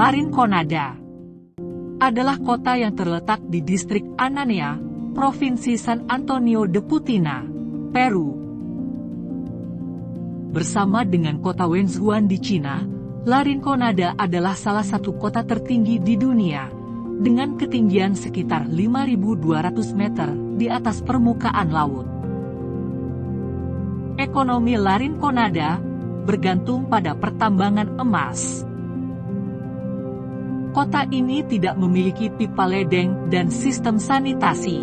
Larinconada adalah kota yang terletak di distrik Anania, Provinsi San Antonio de Putina, Peru. Bersama dengan kota Wenzhou di Cina, Larinconada adalah salah satu kota tertinggi di dunia, dengan ketinggian sekitar 5.200 meter di atas permukaan laut. Ekonomi Larinconada bergantung pada pertambangan emas. Kota ini tidak memiliki pipa ledeng dan sistem sanitasi.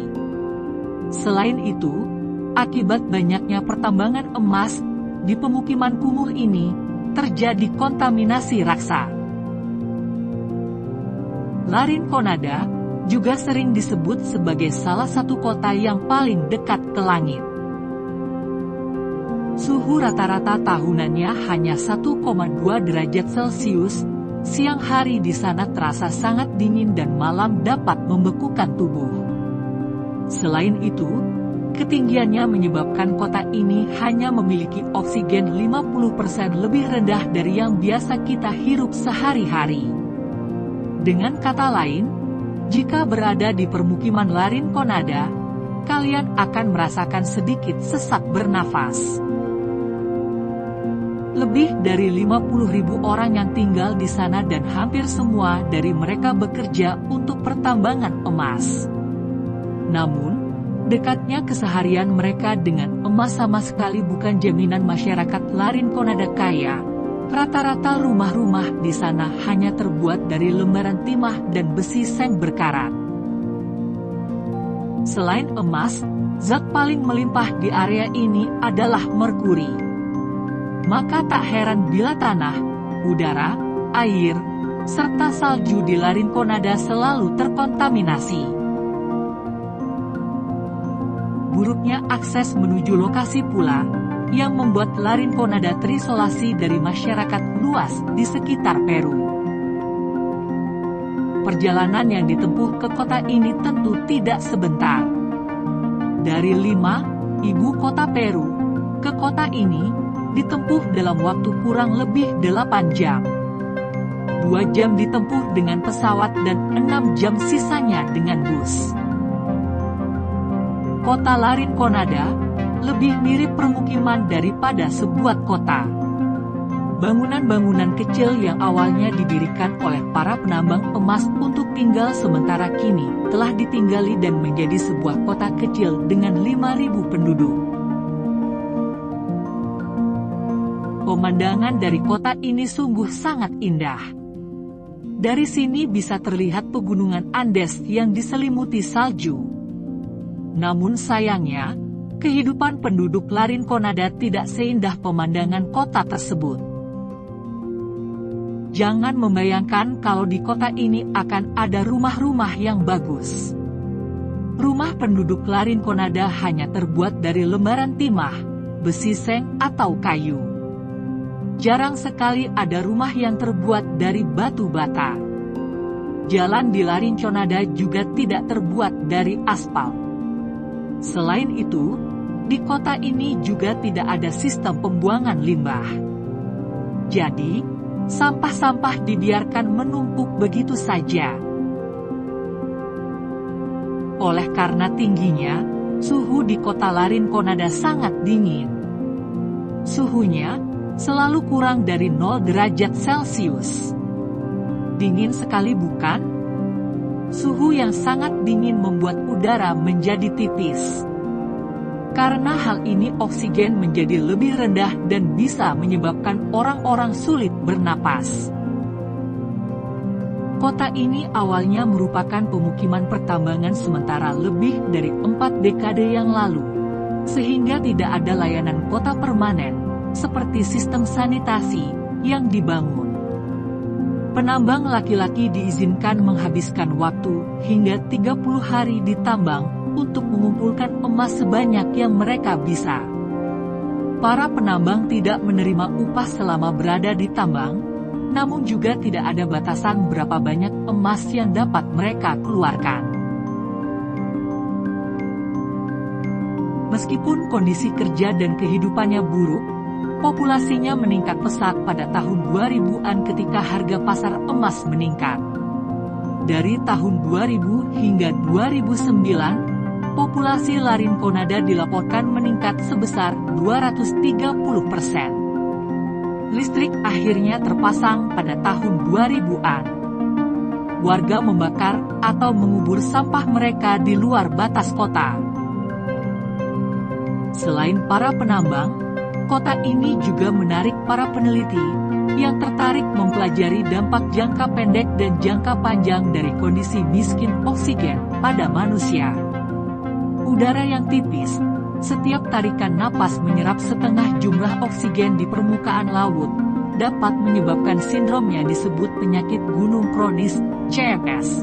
Selain itu, akibat banyaknya pertambangan emas, di pemukiman kumuh ini terjadi kontaminasi raksa. Larinconada juga sering disebut sebagai salah satu kota yang paling dekat ke langit. Suhu rata-rata tahunannya hanya 1,2 derajat Celcius. Siang hari di sana terasa sangat dingin dan malam dapat membekukan tubuh. Selain itu, ketinggiannya menyebabkan kota ini hanya memiliki oksigen 50% lebih rendah dari yang biasa kita hirup sehari-hari. Dengan kata lain, jika berada di permukiman Larinconada, kalian akan merasakan sedikit sesak bernafas. Lebih dari 50.000 orang yang tinggal di sana dan hampir semua dari mereka bekerja untuk pertambangan emas. Namun, dekatnya keseharian mereka dengan emas sama sekali bukan jaminan masyarakat Larinconada kaya. Rata-rata rumah-rumah di sana hanya terbuat dari lembaran timah dan besi seng berkarat. Selain emas, zat paling melimpah di area ini adalah merkuri. Maka tak heran bila tanah, udara, air, serta salju di Larinconada selalu terkontaminasi. Buruknya akses menuju lokasi pula, yang membuat Larinconada terisolasi dari masyarakat luas di sekitar Peru. Perjalanan yang ditempuh ke kota ini tentu tidak sebentar. Dari Lima, ibu kota Peru, ke kota ini, ditempuh dalam waktu kurang lebih 8 jam. 2 jam ditempuh dengan pesawat dan 6 jam sisanya dengan bus. Kota Larinconada lebih mirip permukiman daripada sebuah kota. Bangunan-bangunan kecil yang awalnya didirikan oleh para penambang emas untuk tinggal sementara kini telah ditinggali dan menjadi sebuah kota kecil dengan 5.000 penduduk. Pemandangan dari kota ini sungguh sangat indah. Dari sini bisa terlihat pegunungan Andes yang diselimuti salju. Namun sayangnya, kehidupan penduduk Larinconada tidak seindah pemandangan kota tersebut. Jangan membayangkan kalau di kota ini akan ada rumah-rumah yang bagus. Rumah penduduk Larinconada hanya terbuat dari lembaran timah, besi seng atau kayu. Jarang sekali ada rumah yang terbuat dari batu bata. Jalan di Larinconada juga tidak terbuat dari aspal. Selain itu, di kota ini juga tidak ada sistem pembuangan limbah. Jadi, sampah-sampah dibiarkan menumpuk begitu saja. Oleh karena tingginya, suhu di kota Larinconada sangat dingin. Suhunya selalu kurang dari 0 derajat Celcius. Dingin sekali bukan? Suhu yang sangat dingin membuat udara menjadi tipis. Karena hal ini oksigen menjadi lebih rendah dan bisa menyebabkan orang-orang sulit bernapas. Kota ini awalnya merupakan pemukiman pertambangan sementara lebih dari 4 dekade yang lalu, sehingga tidak ada layanan kota permanen seperti sistem sanitasi yang dibangun. Penambang laki-laki diizinkan menghabiskan waktu hingga 30 hari di tambang untuk mengumpulkan emas sebanyak yang mereka bisa. Para penambang tidak menerima upah selama berada di tambang, namun juga tidak ada batasan berapa banyak emas yang dapat mereka keluarkan. Meskipun kondisi kerja dan kehidupannya buruk, Populasinya meningkat pesat pada tahun 2000-an ketika harga pasar emas meningkat. Dari tahun 2000 hingga 2009, populasi Larinconada dilaporkan meningkat sebesar 230%. Listrik akhirnya terpasang pada tahun 2000-an. Warga membakar atau mengubur sampah mereka di luar batas kota. Selain para penambang, kota ini juga menarik para peneliti yang tertarik mempelajari dampak jangka pendek dan jangka panjang dari kondisi miskin oksigen pada manusia. Udara yang tipis, setiap tarikan napas menyerap setengah jumlah oksigen di permukaan laut, dapat menyebabkan sindrom yang disebut penyakit gunung kronis, CMS.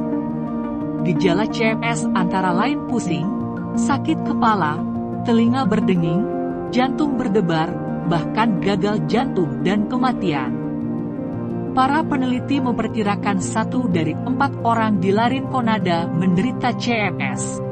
Gejala CMS antara lain pusing, sakit kepala, telinga berdenging, jantung berdebar, bahkan gagal jantung dan kematian. Para peneliti memperkirakan 1 dari 4 orang di Larinconada menderita CMS.